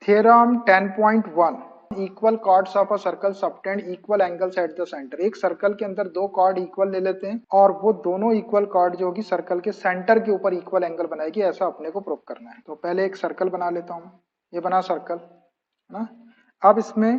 Theorem 10.1 equal chords of a circle subtend equal angles at the centre. एक circle के अंदर दो cord equal ले लेते हैं और वो दोनों इक्वल कॉर्ड जो होगी सर्कल के सेंटर के ऊपर इक्वल एंगल बनाएगी, ऐसा अपने को प्रूव करना है। तो पहले एक सर्कल बना लेता हूं, ये बना सर्कल है ना। अब इसमें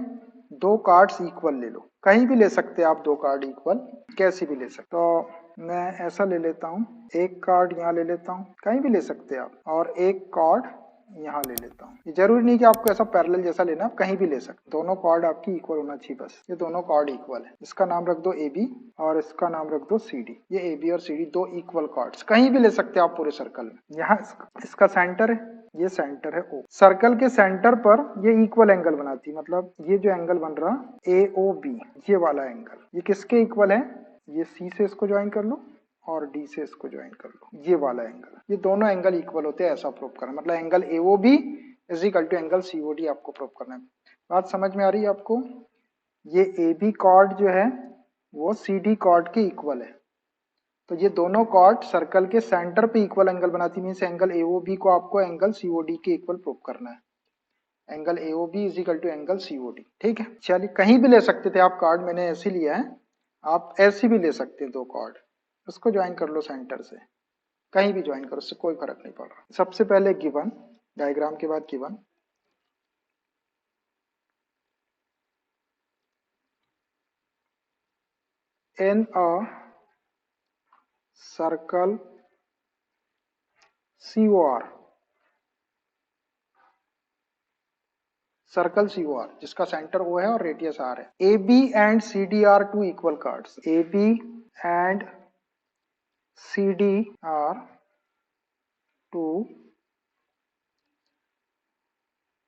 दो कार्ड्स इक्वल ले लो, कहीं भी ले सकते हैं आप, दो कार्ड इक्वल कैसे भी ले सकते। तो मैं ऐसा ले लेता हूँ, एक कार्ड यहाँ ले लेता हूँ, कहीं भी ले सकते हैं आप, और एक कार्ड यहाँ ले लेता हूँ। ये जरूरी नहीं कि आपको ऐसा पैरेलल जैसा लेना, आप कहीं भी ले सकते, दोनों कार्ड आपकी इक्वल होना चाहिए बस। ये दोनों कार्ड इक्वल है, इसका नाम रख दो ए बी और इसका नाम रख दो सी डी। ये ए बी और सी डी दो इक्वल कार्ड्स, कहीं भी ले सकते हैं आप पूरे सर्कल में। यहाँ इसका सेंटर है, ये सेंटर है ओ। सर्कल के सेंटर पर ये इक्वल एंगल बनाती है, मतलब ये जो एंगल बन रहा ए ओ बी, ये वाला एंगल, ये किसके इक्वल है, ये सी से इसको ज्वाइन कर लो और डी से इसको ज्वाइन कर लो, ये वाला एंगल। ये दोनों एंगल इक्वल होते हैं, ऐसा प्रूव करना, मतलब angle A O B is equal to angle C O D आपको प्रूव करना है। बात समझ में आ रही है आपको। ये ए बी कॉर्ड जो है वो सी डी कॉर्ड के इक्वल है, तो ये दोनों कॉर्ड सर्कल के सेंटर पे इक्वल एंगल बनाती, means angle A O B को आपको एंगल सी ओ डी के इक्वल प्रूव करना है। Angle A O B is equal to angle C O D, ठीक है। चलिए, कहीं भी ले सकते थे आप कार्ड, मैंने ऐसे लिया है, आप ऐसे भी ले सकते हैं दो कार्ड, उसको ज्वाइन कर लो सेंटर से, कहीं भी ज्वाइन करो, उससे कोई फर्क नहीं पड़ रहा। सबसे पहले गिवन, डायग्राम के बाद given, in a circle C O R, circle C O R जिसका सेंटर ओ है और रेडियस आर है। A B and C D are two equal chords, A B and C D are two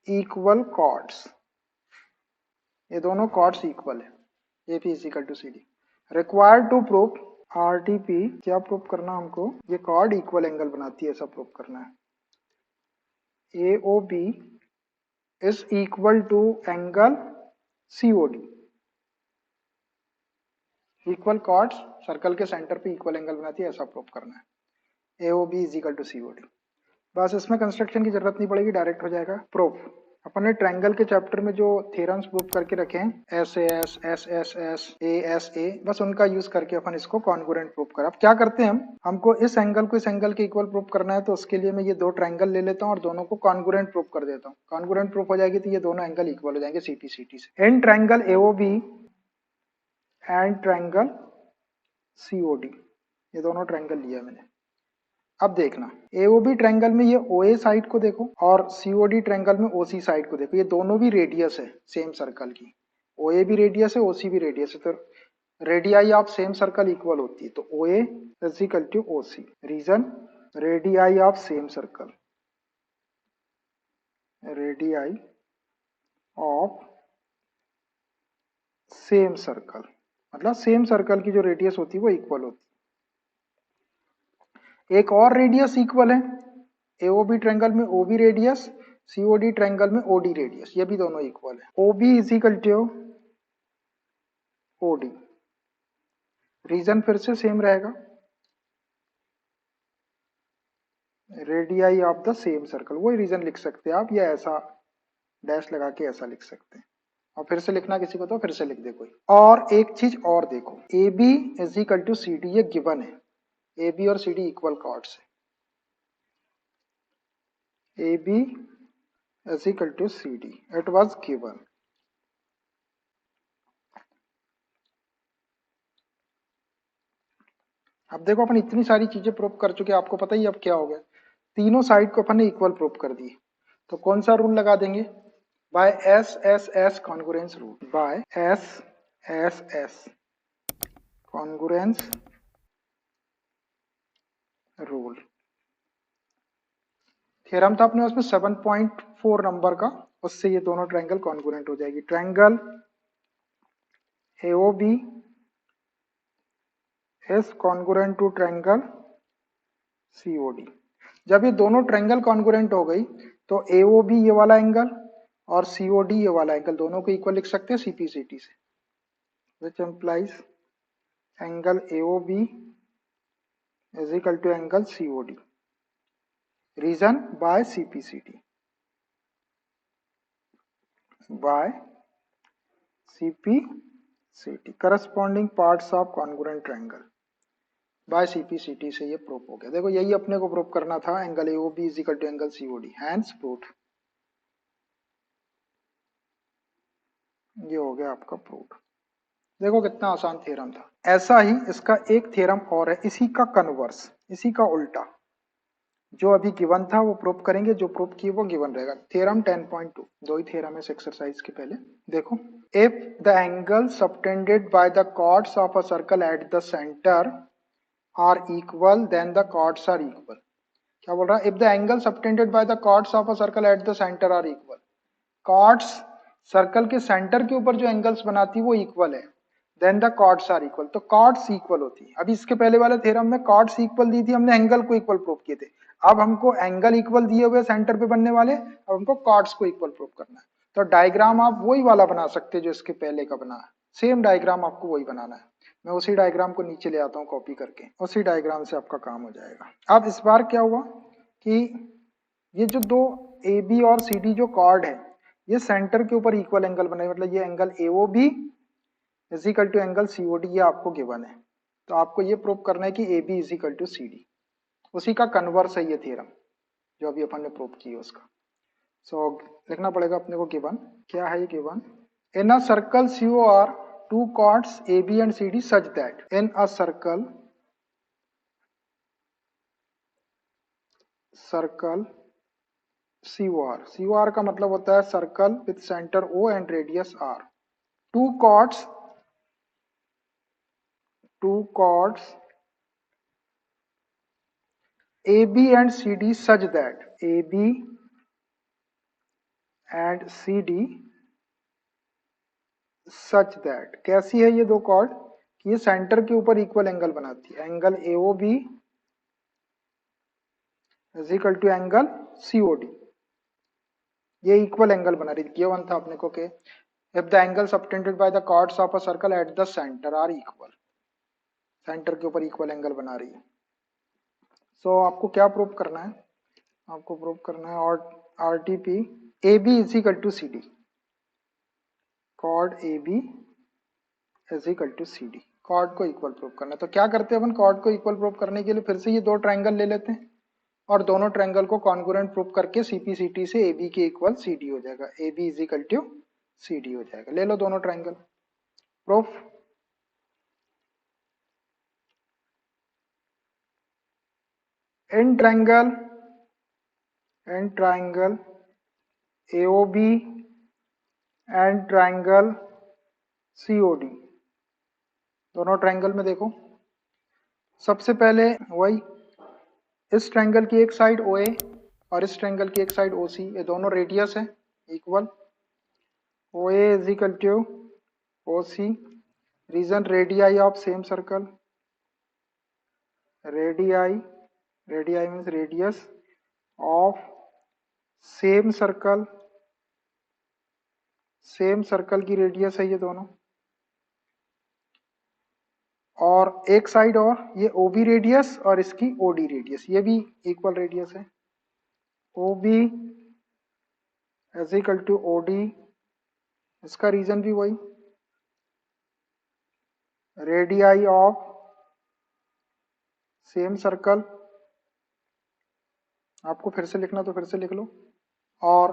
equal chords, ये दोनों chords equal है, A P is equal to C D. Required to prove R T P, क्या prove करना हमको, ये cord equal angle बनाती है, ऐसा प्रूव करना है। A O B is equal to angle C O D, equal chords circle के सेंटर पे इक्वल एंगल बनाती है, ऐसा प्रूव करना है। A O B is equal to C O D. बस इसमें कंस्ट्रक्शन की जरूरत नहीं पड़ेगी, डायरेक्ट हो जाएगा प्रूफ। अपन ने ट्रायंगल के चैप्टर में जो थ्योरम्स प्रूव करके रखे हैं, S S S S S S A, बस उनका यूज करके अपन इसको कॉन्ग्रुएंट प्रूव कर। अब क्या करते हैं हमको इस एंगल को इस एंगल के इक्वल प्रूव करना है, तो उसके लिए मैं ये दो ट्रायंगल ले लेता हूँ और दोनों को कॉन्ग्रुएंट प्रूव कर देता हूँ। कॉन्ग्रुएंट प्रूफ हो जाएगी तो ये दोनों एंगल इक्वल हो जाएंगे सीटी सीटी से। In triangle A O B and triangle C O D, ये दोनों ट्रायंगल लिया मैंने। अब देखना, एओबी ट्रायंगल में ये ओए साइड को देखो और सीओडी ट्रायंगल में ओसी साइड को देखो, ये दोनों भी रेडियस है सेम सर्कल की। ओए भी रेडियस है, ओसी भी रेडियस है, तो radii of same circle equal होती है, तो O A is equal to O C. Reason, radii of same circle, radii of same circle, मतलब सेम सर्कल की जो रेडियस होती है वो इक्वल होती है। एक और रेडियस इक्वल है, एओबी ट्रायंगल में ओबी रेडियस, सीओडी ट्रायंगल में ओडी रेडियस, ये भी दोनों इक्वल है। OB is equal to OD, reason फिर से सेम रहेगा, radii of the same circle, वही रीजन लिख सकते हैं आप, या ऐसा डैश लगा के ऐसा लिख सकते हैं, और फिर से लिखना किसी को तो फिर से लिख दे कोई। और एक चीज और देखो, A B is equal to C D, ये गिवन है, ए बी और सी डी इक्वल कॉर्ड्स है, A B is equal to C D, it was given. अब देखो, अपन इतनी सारी चीजें प्रूव कर चुके, आपको पता ही अब क्या हो गया, तीनों साइड को अपन ने इक्वल प्रूव कर दिए। तो कौन सा रूल लगा देंगे, by S S S congruence rule, by S S S congruence rule. Theorem था अपने उसमें 7.4 नंबर का, उससे ये दोनों ट्रायंगल कॉन्ग्रुएंट हो जाएगी। Triangle A O B is congruent to triangle C O D. जब ये दोनों ट्रायंगल कॉन्ग्रुएंट हो गई तो एओबी ये वाला एंगल और सीओडी ये वाला एंगल दोनों को इक्वल लिख सकते हैं सीपी सीटी से, which implies angle AOB is equal to angle COD. Reason by CPCD. By CP CT corresponding parts of congruent triangle by CP सीटी से ये प्रूफ हो गया। देखो यही अपने को प्रूफ करना था, angle A O B is equal to angle C O D, hence proof. ये हो गया आपका प्रूफ। देखो कितना आसान थ्योरम था। ऐसा ही इसका एक थ्योरम और है, इसी का कन्वर्स, इसी का उल्टा, जो अभी गिवन था वो प्रूफ करेंगे, जो प्रूफ किए वो गिवन रहेगा। थ्योरम 10.2, दो ही थ्योरम है इस एक्सरसाइज के पहले। देखो, if the angle subtended by the chords of a circle at the centre are equal then the chords are equal. क्या बोल रहा है? If the angle subtended by the chords of a circle at the centre are equal, chords circle के centre के ऊपर जो angles बनाती है वो इक्वल है, then the chords are equal. तो कॉर्ड्स इक्वल होती है। अभी इसके पहले वाले थ्योरम में कॉर्ड्स इक्वल दी थी हमने, एंगल को इक्वल प्रूव किए थे। अब हमको एंगल इक्वल दिए हुए सेंटर पे बनने वाले, अब हमको कॉर्ड्स को इक्वल प्रूव करना है। तो डायग्राम आप वही वाला बना सकते हैं जो इसके पहले का बना है, सेम डायग्राम आपको वही बनाना है। मैं उसी डायग्राम को नीचे ले आता हूँ कॉपी करके, उसी डायग्राम से आपका काम हो जाएगा। अब इस बार क्या हुआ कि ये जो दो ए बी और सी डी जो कॉर्ड है, ये सेंटर के ऊपर इक्वल एंगल बनाए, मतलब ये angle A O B is equal to angle C O D, ये आपको गिवन है। तो आपको ये प्रूव करना है कि A B is equal to C D, उसी का कन्वर्स है ये थ्योरम जो अभी अपन ने प्रूव किया उसका। सो लिखना पड़ेगा अपने को गिवन, क्या है ये given? In a circle C O R two chords A B and C D such that in a circle COR का मतलब होता है circle with centre O and radius R। Two chords AB and CD such that AB and CD such that, कैसी है ये दो cord कि ये सेंटर के ऊपर इक्वल एंगल बनाती है, angle AOB is equal to angle COD, ये इक्वल एंगल बना रही थी। गिवन था अपने को कि if the angle subtended by the chords of a circle at the centre are equal, centre के ऊपर इक्वल एंगल बना रही है। सो आपको क्या प्रूव करना है? आपको प्रूव करना है और R T P A B is equal to C D, chord A B is equal to C D, chord को इक्वल प्रूव करना है। तो क्या करते हैं अपन, कॉर्ड को इक्वल प्रूव करने के लिए फिर से ये दो ट्रायंगल ले लेते हैं और दोनों ट्रायंगल को कॉन्ग्रुएंट प्रूव करके सीपी सीटी से ए बी के इक्वल सी डी हो जाएगा, A B is equal to C D हो जाएगा। ले लो दोनों triangle, proof. In triangle AOB and triangle COD, दोनों ट्रायंगल में देखो, सबसे पहले वही, इस ट्रायंगल की एक साइड OA और इस ट्रायंगल की एक साइड OC, ये दोनों रेडियस है equal, OA is equal to OC, reason radii of same circle, radii means radius of same circle, same circle की रेडियस है ये दोनों, और एक साइड और ये OB रेडियस और इसकी OD रेडियस, ये भी इक्वल रेडियस है, OB is equal to OD, इसका रीजन भी वही, रेडियाई ऑफ सेम सर्कल। आपको फिर से लिखना तो फिर से लिख लो, और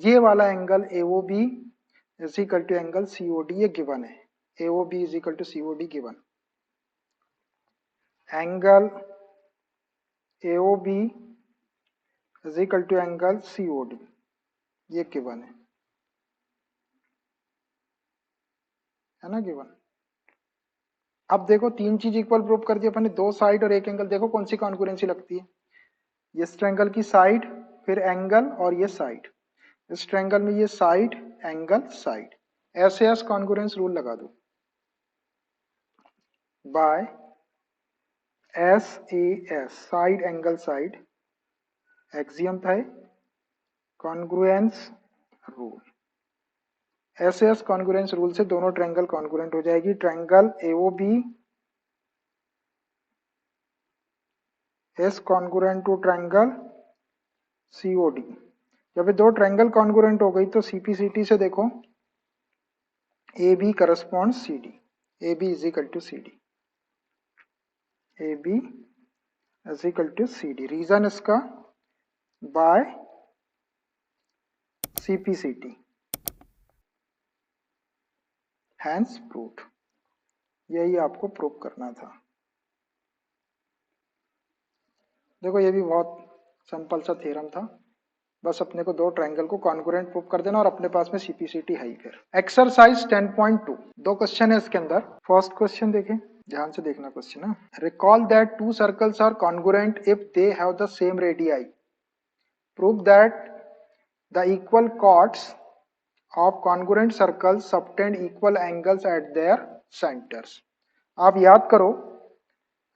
ये वाला angle AOB is equal to angle COD, ये गिवन है, AOB is equal to COD given, angle AOB is equal to angle COD, ये गिवन है ना गिवन। अब देखो तीन चीज इक्वल प्रूव कर दी अपन ने, दो साइड और एक एंगल, देखो कौन सी कॉन्ग्रुएंसी लगती है, इस ट्रायंगल की साइड फिर एंगल और ये साइड, इस ट्रायंगल में ये साइड एंगल साइड, ऐसे एस कॉन्ग्रुएंस रूल लगा दो by SAS, side angle side, axiom था congruence rule, SAS congruence rule से दोनों ट्रायंगल कॉन्ग्रुएंट हो जाएगी। Triangle AOB is congruent to triangle COD, जब ये दो ट्रायंगल कॉन्ग्रुएंट हो गई तो सीपीसीटी से देखो A B correspond C D, A B is equal to C D, A B is equal to C D. Reason इसका बाय सीपीसीटी, हैंस प्रूव्ड। यही आपको प्रूव करना था। देखो ये भी बहुत सिंपल सा थ्योरम था, बस अपने को दो ट्रायंगल को कॉन्ग्रुएंट प्रूव कर देना और अपने पास में सीपीसीटी है ही। फिर एक्सरसाइज 10.2, दो क्वेश्चन है इसके अंदर। फर्स्ट क्वेश्चन देखें, ध्यान से देखना क्वेश्चन है। Recall that two circles are congruent if they have the same radii, prove that the equal chords of congruent circles subtend equal angles at their centres. आप याद करो,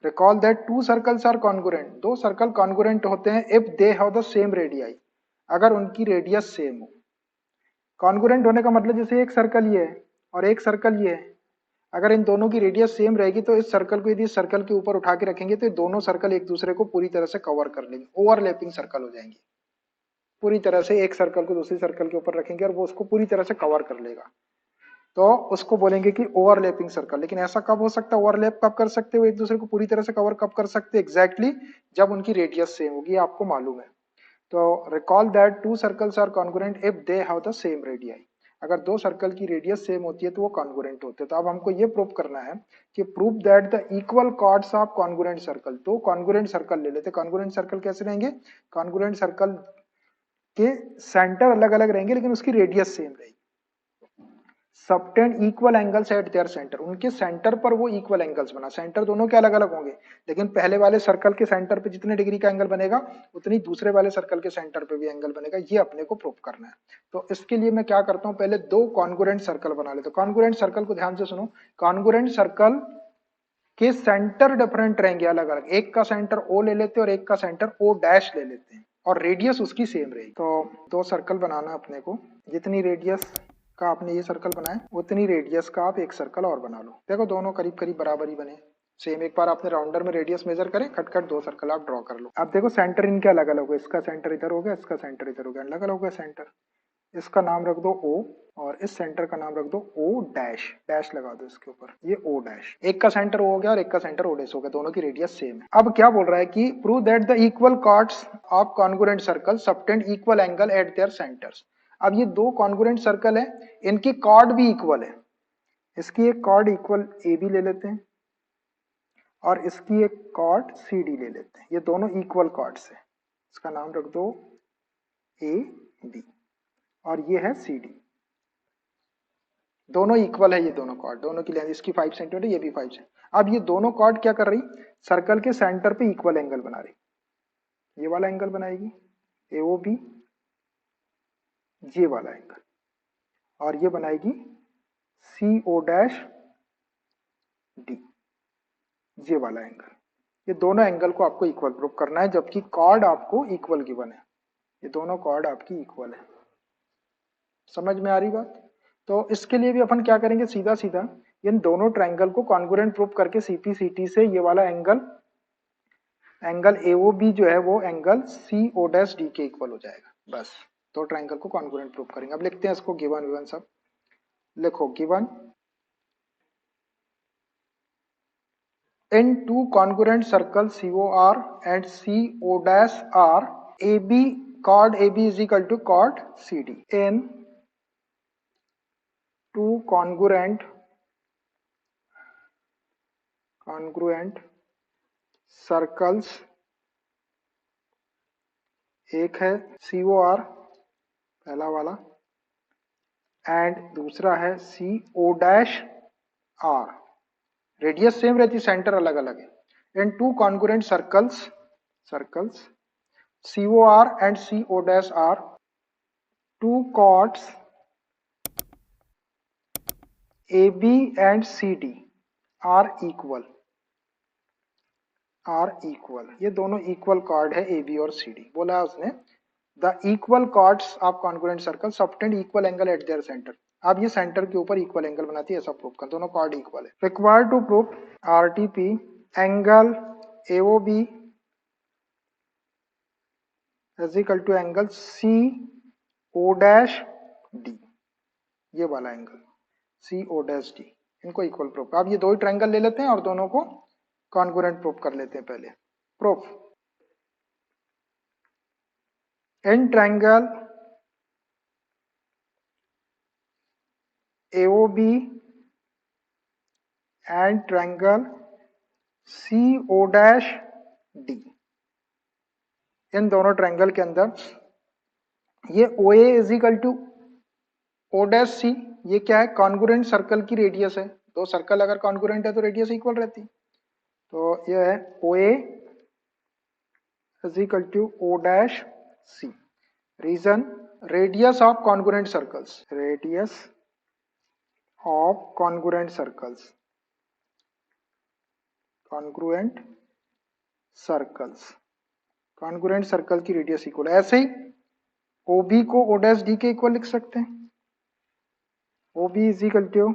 recall that two circles are congruent, दो circle congruent होते हैं if they have the same radii, अगर उनकी radius same हो। Congruent होने का मतलब जैसे एक सर्कल ये है और एक सर्कल ये है, अगर इन दोनों की रेडियस सेम रहेगी तो इस सर्कल को यदि सर्कल के ऊपर उठा के रखेंगे तो ये दोनों सर्कल एक दूसरे को पूरी तरह से कवर कर लेंगे, ओवरलैपिंग सर्कल हो जाएंगे। पूरी तरह से एक सर्कल को दूसरी सर्कल के ऊपर रखेंगे और वो उसको पूरी तरह से कवर कर लेगा, तो उसको बोलेंगे कि ओवरलैपिंग सर्कल। लेकिन ऐसा कब हो सकता है, ओवरलैप कब कर सकते हो, एक दूसरे को पूरी तरह से कवर कब कर सकते हैं, एग्जैक्टली जब उनकी रेडियस सेम होगी, आपको मालूम है। तो recall that two circles are congruent if they have the same radii, अगर दो सर्कल की रेडियस सेम होती है तो वो कॉन्ग्रुएंट होते हैं। तो अब हमको ये प्रूव करना है कि prove that the equal chords of congruent circle, तो कॉन्ग्रुएंट सर्कल ले लेते। कॉन्ग्रुएंट सर्कल कैसे रहेंगे, कॉन्ग्रुएंट सर्कल के सेंटर अलग अलग रहेंगे लेकिन उसकी रेडियस सेम रहेगी। Subtend equal angles at their centre, उनके सेंटर पर वो इक्वल एंगल्स बना, सेंटर दोनों के अलग अलग होंगे लेकिन पहले वाले सर्कल के सेंटर पे जितने डिग्री का एंगल बनेगा उतनी दूसरे वाले सर्कल के सेंटर पे भी एंगल बनेगा, ये अपने को प्रूव करना है। तो इसके लिए मैं क्या करता हूं, पहले दो कॉन्ग्रुएंट सर्कल बना लेते। कॉन्ग्रुएंट सर्कल को ध्यान से सुनो, कॉन्ग्रुएंट सर्कल के सेंटर डिफरेंट रहेंगे अलग अलग, एक का सेंटर ओ ले लेते हैं और एक का सेंटर ओ डैश ले लेते हैं और रेडियस उसकी सेम रहेगी। तो दो सर्कल बनाना अपने को, जितनी रेडियस का आपने ये सर्कल बनाया उतनी रेडियस का आप एक सर्कल और बना लो। देखो दोनों करीब करीब बराबर ही बने सेम। एक बार आपने राउंडर में रेडियस मेजर करे, खट खट दो सर्कल आप ड्रॉ कर लो। अब देखो सेंटर इनके अलग अलग हो, इसका सेंटर इधर हो गया, इसका सेंटर इधर हो गया, अलग अलग हो गया सेंटर। इसका नाम रख दो O और इस सेंटर का नाम रख दो O डैश, डैश लगा दो इसके ऊपर, ये O डैश। एक का सेंटर O हो गया और एक का सेंटर O डैश हो गया, दोनों की रेडियस सेम है। अब क्या बोल रहा है कि prove that the equal chords of congruent circle subtend equal angle at their centres. अब ये दो कॉन्ग्रुएंट सर्कल है, इनकी कॉर्ड भी इक्वल है। इसकी एक कॉर्ड इक्वल AB ले लेते हैं और इसकी एक कॉर्ड CD ले लेते हैं, ये दोनों इक्वल कॉर्ड्स है। इसका नाम रख दो AB और ये है CD, दोनों इक्वल है। ये दोनों कॉर्ड, दोनों की लेंथ, इसकी 5 सेंटीमीटर, ये भी 5 सेंटीमीटर। अब ये दोनों कॉर्ड क्या कर रही, सर्कल के सेंटर पे इक्वल एंगल बना रही। ये वाला एंगल बनाएगी AOB, ये वाला एंगल, और ये बनाएगी CO डैश D, ये वाला एंगल। ये दोनों एंगल को आपको इक्वल प्रूव करना है जबकि कॉर्ड आपको इक्वल गिवन है। ये दोनों कॉर्ड आपकी इक्वल है, समझ में आ रही बात। तो इसके लिए भी अपन क्या करेंगे, सीधा सीधा इन दोनों ट्रायंगल को कॉन्ग्रुएंट प्रूव करके सीपीसीटी से ये वाला एंगल, एंगल AOB जो है वो एंगल CO डैश D के इक्वल हो जाएगा। बस दो ट्रायंगल को कॉन्ग्रुएंट प्रूव करेंगे। अब लिखते हैं इसको, गिवन विवन सब लिखो। Given in two congruent circles COR and CO dash R, AB chord AB is equal to chord CD. In two congruent circles, एक है COR पहला वाला एंड दूसरा है CO dash R, radius same रहती, centre अलग अलग है। In two congruent circles COR and CO dash R, two chords AB and CD are equal, ये दोनों इक्वल कॉर्ड है AB और CD। बोला है उसने the equal chords of congruent circle subtend equal angle at their centre. अब ये centre के ऊपर इक्वल एंगल बनाती है, ऐसा प्रूव कर, दोनों कॉर्ड इक्वल है। Required to prove RTP angle AOB is equal to angle O dash D, ये वाला angle C O dash D, इनको इक्वल प्रूफ। अब ये दो ही ट्रायंगल ले लेते हैं और दोनों को कॉन्ग्रुएंट प्रूफ कर लेते हैं पहले। Proof in triangle AOB and triangle CO dash D, इन दोनों ट्रायंगल के अंदर ये OA is equal to O dash C, ये क्या है, कॉन्ग्रुएंट सर्कल की रेडियस है। दो सर्कल अगर कॉन्ग्रुएंट है तो रेडियस इक्वल रहती, तो ये है OA is equal to O dash C। Reason, radius of congruent circles, radius of congruent circles, congruent circles, congruent circle की रेडियस इक्वल। ऐसे ही OB को O डैश D के इक्वल लिख सकते हैं। OB is equal to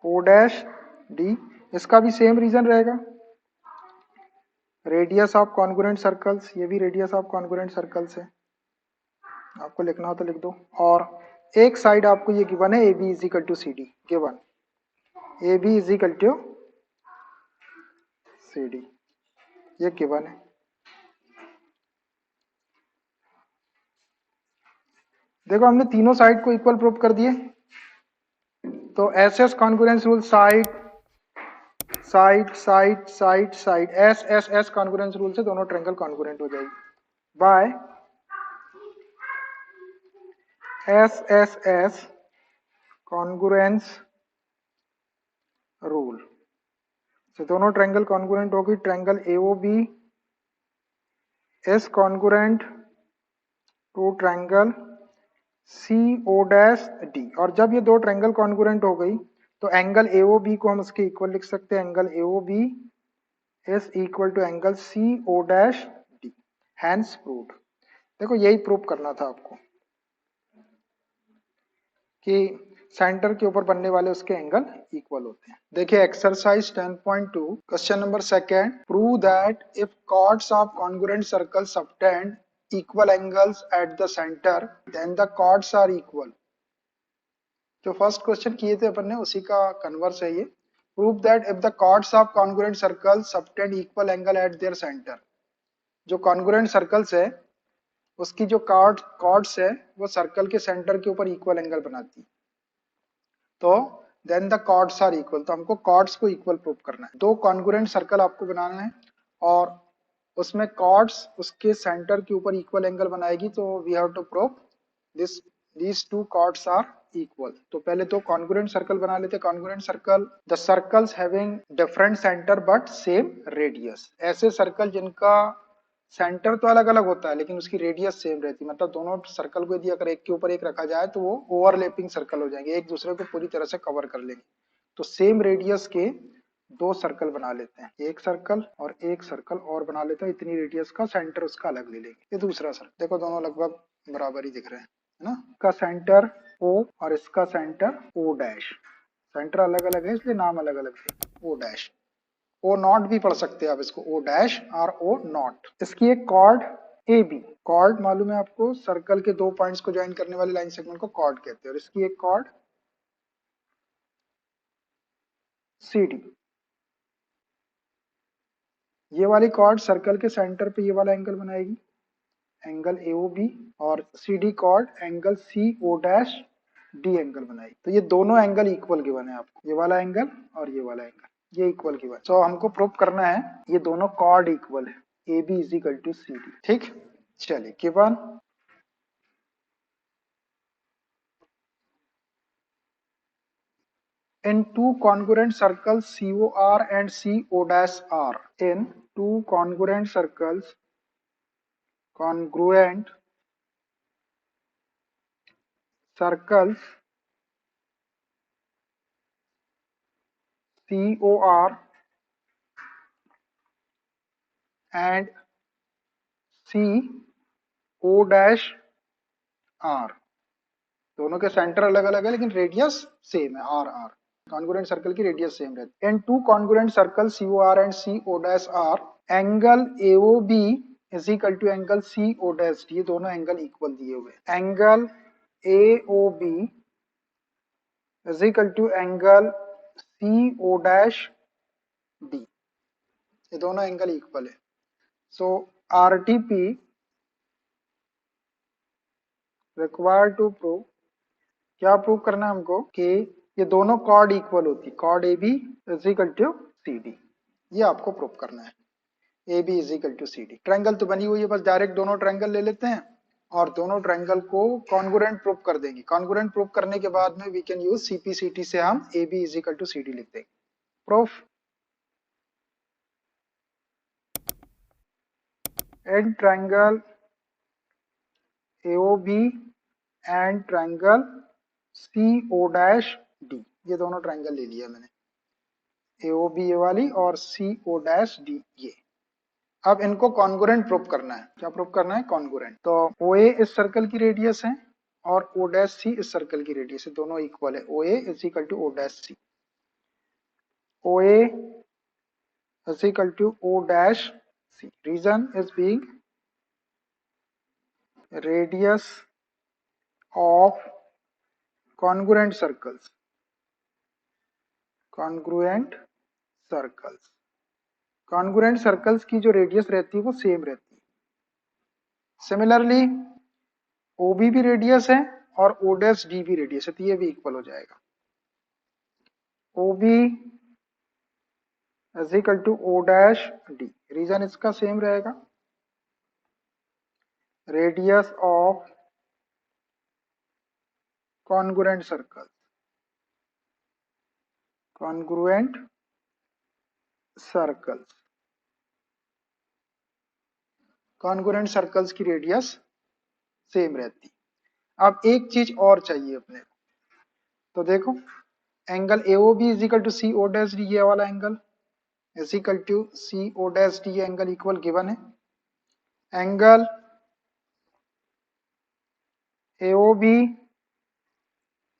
O dash D, इसका भी सेम रीजन रहेगा, रेडियस ऑफ कॉन्ग्रुएंट सर्कल्स, ये भी रेडियस ऑफ कॉन्ग्रुएंट सर्कल्स है, आपको लिखना हो तो लिख दो। और एक साइड आपको ये गिवन है AB is equal to CD, given AB is equal to CD, ये गिवन है। देखो हमने तीनों साइड को इक्वल प्रूव कर दिए, तो SS congruence rule, side side side side side, S congruence rule से दोनों ट्रायंगल कॉन्ग्रुएंट हो जाएगी। बाय SSS कॉन्ग्रुएंस रूल से दोनों ट्रायंगल कॉन्ग्रुएंट होगी। Triangle AOB is congruent to triangle CO dash D, और जब ये दो ट्रायंगल कॉन्ग्रुएंट हो गई तो एंगल AOB को हम उसके इक्वल लिख सकते हैं, angle AOB is equal to angle CO dash D, hence proved. देखो यही प्रूव करना था आपको कि सेंटर के ऊपर बनने वाले उसके एंगल इक्वल होते हैं। देखिए exercise 10.2 question number second, prove that if chords of congruent circle subtend equal angles at the centre then the chords are equal. जो फर्स्ट क्वेश्चन किए थे अपन ने उसी का कन्वर्स है ये। Prove that if the chords of congruent circle subtend equal angle at their centre, जो कॉन्ग्रुएंट सर्कल्स है उसकी जो कॉर्ड्स है वो सर्कल के सेंटर के ऊपर इक्वल एंगल बनाती है, तो then the chords are equal, तो हमको कॉर्ड्स को इक्वल प्रूव करना है। दो कॉन्ग्रुएंट सर्कल आपको बनाना है और उसमें कॉर्ड्स उसके सेंटर के ऊपर इक्वल एंगल बनाएगी, तो we have to prove this these two chords are equal। तो पहले दो कॉन्ग्रुएंट सर्कल बना लेते हैं। Congruent circle, the circles having different centre but same radius, ऐसे सर्कल जिनका सेंटर तो अलग अलग होता है लेकिन उसकी रेडियस सेम रहती है, मतलब दोनों सर्कल को यदि अगर एक के ऊपर एक रखा जाए तो वो ओवरलैपिंग सर्कल हो जाएंगे, एक दूसरे को पूरी तरह से कवर कर लेंगे। तो सेम रेडियस के दो सर्कल बना लेते हैं, एक सर्कल और एक सर्कल और बना लेते हैं, इतनी रेडियस का, सेंटर उसका अलग ले लेंगे। ये दूसरा सर्कल, देखो दोनों लगभग बराबर ही दिख रहे हैं, है ना। इसका सेंटर O और इसका सेंटर O डैश, सेंटर अलग अलग है इसलिए नाम अलग अलग है, O डैश। O नॉट भी पढ़ सकते हैं आप इसको, O डैश और O नॉट। इसकी एक कॉर्ड AB, कॉर्ड मालूम है आपको, सर्कल के दो पॉइंट्स को ज्वाइन करने वाले लाइन सेगमेंट को कॉर्ड कहते हैं, और इसकी एक कॉर्ड CD। ये वाली कॉर्ड सर्कल के सेंटर पे ये वाला एंगल बनाएगी, एंगल AOB, और CD chord angle CO dash D angle बनाएगी। तो ये दोनों एंगल इक्वल गिवन है आपको, ये वाला एंगल और ये वाला एंगल, ये इक्वल गिवन। तो हमको प्रूव करना है ये दोनों कॉर्ड इक्वल है, AB is equal to CD। ठीक, चलिए given in two congruent circles COR and CO dash R, in two congruent circles, congruent circles COR and CO dash R, दोनों के सेंटर अलग अलग है लेकिन रेडियस सेम है, R R, कॉन्ग्रुएंट सर्कल की रेडियस सेम रहती है। In two congruent circle COR and CO dash R, angle AOB is equal to angle C O dash D, ये दोनों एंगल इक्वल दिए हुए। Angle A O B is equal to angle C O dash D, ये दोनों angle equal है। So R T P required to prove, क्या prove करना है हमको कि ये दोनों कॉर्ड इक्वल होती, chord A B is equal to C D, ये आपको प्रूव करना है। A B is equal to C D, triangle तो बनी हुई है, बस डायरेक्ट दोनों ट्रायंगल ले लेते हैं और दोनों ट्रायंगल को कॉन्ग्रुएंट प्रूव कर देंगे। कॉन्ग्रुएंट प्रूव करने के बाद में वी कैन यूज सीपीसीटी से हम A B is equal to C D लिख देंगे। Proof, and triangle AOB and triangle CO dash D, ये दोनों ट्रायंगल ले लिया मैंने, AOB ये वाली और CO डैश D ये। अब इनको कॉन्ग्रुएंट प्रूव करना है। क्या प्रूव करना है? कॉन्ग्रुएंट। तो OA इस सर्कल की रेडियस है और O डैश C इस सर्कल की रेडियस है, दोनों इक्वल है। OA is equal to O dash C, OA is equal to O dash C, reason is being radius of congruent circles, congruent circles, congruent circles की जो radius रहती है वो सेम रहती है। सिमिलरली OB भी रेडियस है और O डैश D भी रेडियस है, तो ये भी इक्वल हो जाएगा। OB is equal to O dash D, reason इसका सेम रहेगा, radius of congruent circles, congruent circles, congruent circles की रेडियस सेम रहती। अब एक चीज और चाहिए अपने को, तो देखो angle AOB is equal to CO dash D, ये वाला angle is equal to CO dash D, angle equal given है। Angle AOB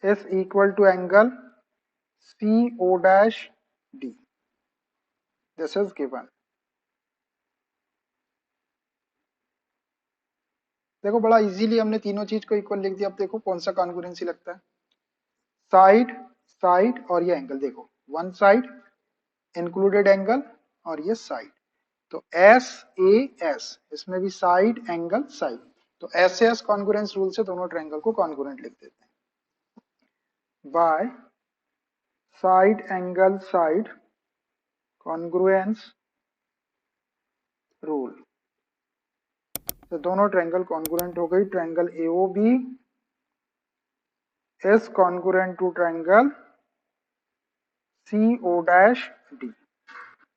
is equal to angle CO dash D, this is given। देखो बड़ा इजीली हमने तीनों चीज को equal लिख दिया। अब देखो कौन सा कॉन्ग्रुएंसी लगता है, साइड साइड और ये एंगल, देखो वन साइड इंक्लूडेड एंगल और ये साइड, तो SAS, इसमें भी साइड एंगल साइड, तो SAS कॉन्ग्रुएंस रूल से दोनों ट्रायंगल को कॉन्ग्रुएंट लिख देते हैं by side angle side congruence rule. तो दोनों ट्रायंगल कॉन्ग्रुएंट हो गई। Triangle AOB is congruent to triangle CO dash D।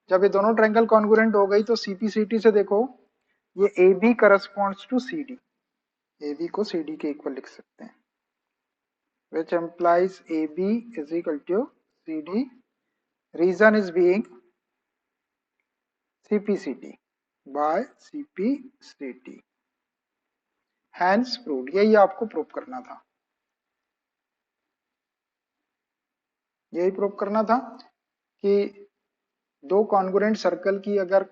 जब ये दोनों ट्रायंगल कॉन्ग्रुएंट हो गई तो CPCT से देखो ये AB corresponds to CD, AB को CD के इक्वल लिख सकते हैं, which implies AB is equal to CD, reason is being CPCT by CPCT, hence proved। यही आपको प्रूव करना था, यही प्रूव करना था कि दो कॉन्ग्रुएंट सर्कल की अगर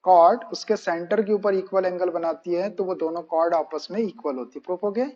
कॉर्ड उसके सेंटर के ऊपर इक्वल एंगल बनाती है तो वो दोनों कॉर्ड आपस में इक्वल होती है। प्रूफ हो गया।